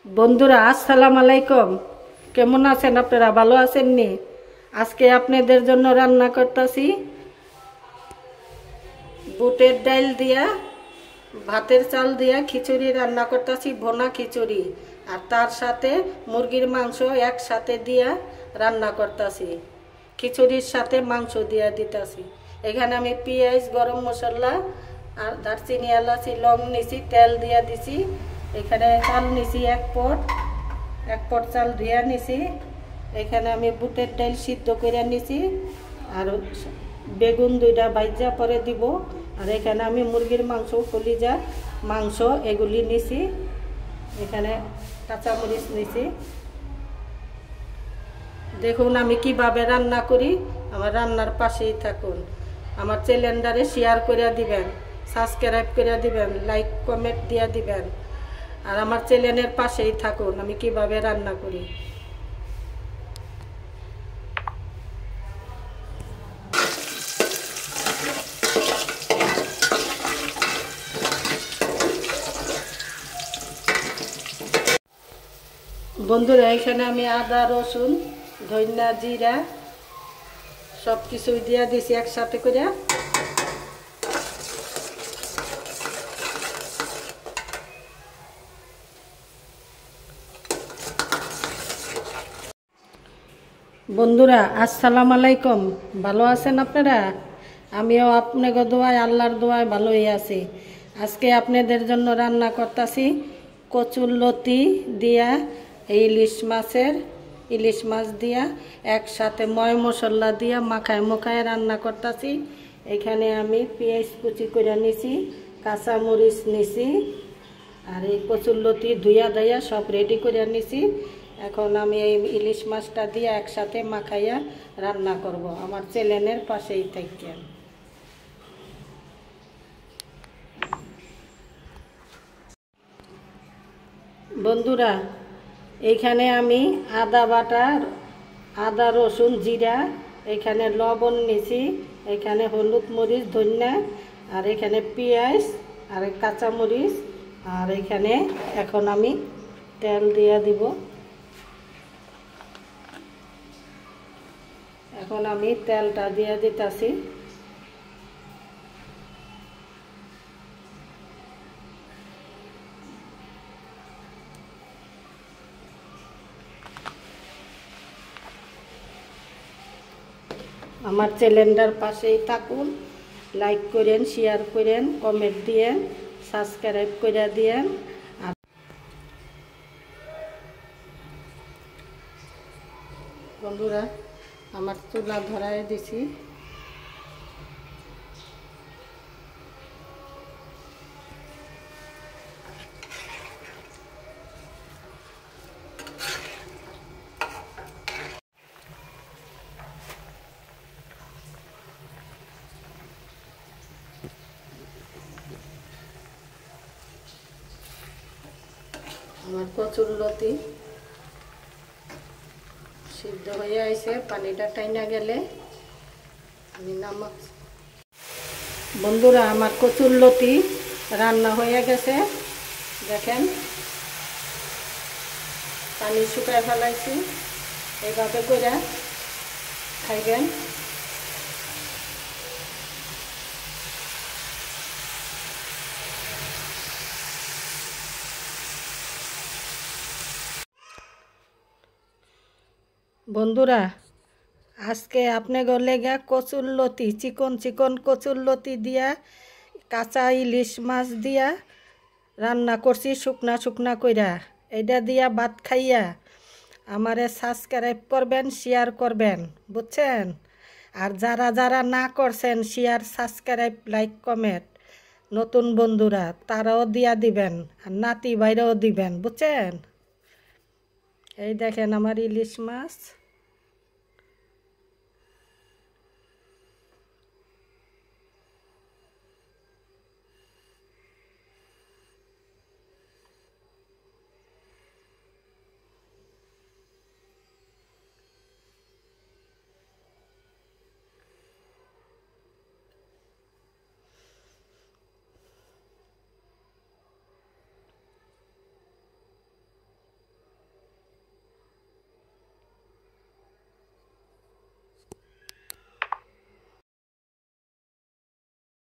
বন্ধুরা আসসালামু আলাইকুম। কেমন আছেন আপনারা? ভালো আছেন নি? আজকে আপনাদের জন্য রান্না করতেছি বুটের ডাল দিয়া ভাতের চাল দিয়া খিচুড়ি রান্না করতেছি, ভোনা খিচুড়ি। আর তার সাথে মুরগির মাংস একসাথে দিয়া রান্না করতেছি। খিচুড়ির সাথে মাংস দিয়া দিতেছি। এখানে আমি পেঁয়াজ, গরম মশলা আর দারচিনি, এলাচি, লং নিছি, তেল দিয়া দিছি। এখানে চাল নিছি এক পট চাল ধুয়া নিছি। এখানে আমি বুটের ডাল সিদ্ধ করে নিছি আর বেগুন দুইটা ভাজা পরে দিব। আর এখানে আমি মুরগির মাংস, কলিজা মাংস এগুলি নিছি। এখানে কাঁচামরিচ নিছি। দেখুন আমি কিভাবে রান্না করি, আমার রান্নার পাশেই থাকুন। আমার চ্যানেলটারে শেয়ার করে দিবেন, সাবস্ক্রাইব করে দিবেন, লাইক কমেন্ট দিয়ে দিবেন। আর আমার চ্যানেলের পাশেই থাকুন আমি কিভাবে রান্না করি। বন্ধুরা এখানে আমি আদা, রসুন, ধনিয়া, জিরা সব কিছুই দিয়ে দিছি একসাথে করে। বন্ধুরা আসসালামু আলাইকুম। ভালো আছেন আপনারা? আমিও আপনাদের দোয়ায়, আল্লাহর দোয়ায় ভালোই আছি। আজকে আপনাদের জন্য রান্না করতেছি কচুরলতি দিয়া ইলিশ মাছ দিয়া একসাথে ময় মশলা দিয়া মাখায় রান্না করতেছি। এখানে আমি পেঁয়াজ কুচি করে নিছি, কাঁচামরিচ নিছি আর এই কচুরলতি ধুয়া দাইয়া সব রেডি করে নিছি। এখন আমি এই ইলিশ মাছটা দিয়ে একসাথে মাখাইয়া রান্না করব। আমার চ্যানেলের পাশেই থাকেন। বন্ধুরা এইখানে আমি আদা বাটা, আদা, রসুন, জিরা, এখানে লবণ নিছি, এখানে হলুদ, মরিচ, ধনিয়া আর এখানে পেঁয়াজ আর কাঁচামরিচ। আর এখানে এখন আমি তেল দিয়ে দিব। এখন আমি তেলটা দিয়ে দিতেছি। আমার চ্যানেলটার পাশেই থাকুন, লাইক করেন, শেয়ার করেন, কমেন্ট দিয়েন, সাবস্ক্রাইব করে দিয়েন। আর বন্ধুরা আমার চুলা ধরায় দিছি। আমার কচুরলতি সিদ্ধ হয়ে আইছে, পানিটা টাইনা গেলে আমি নামাক। বন্ধুরা আমার কচুরলতি রান্না হয়ে গেছে, দেখেন পানি শুকায় ফেলাইছি। এইভাবে করে খাইবেন। বন্ধুরা আজকে আপনাদের লেগা কচুরলতি, চিকন কচুরলতি দিয়া কাঁচা ইলিশ মাছ দিয়া রান্না করছি শুকনা কইরা। এটা দিয়া ভাত খাইয়া আমারে সাবস্ক্রাইব করবেন, শেয়ার করবেন, বুঝছেন? আর যারা না করছেন শেয়ার, সাবস্ক্রাইব, লাইক, কমেন্ট, নতুন বন্ধুরা তারাও দিয়া দিবেন আর নাতি ভাইরাও দিবেন, বুঝছেন? এই দেখেন আমার ইলিশ মাছ।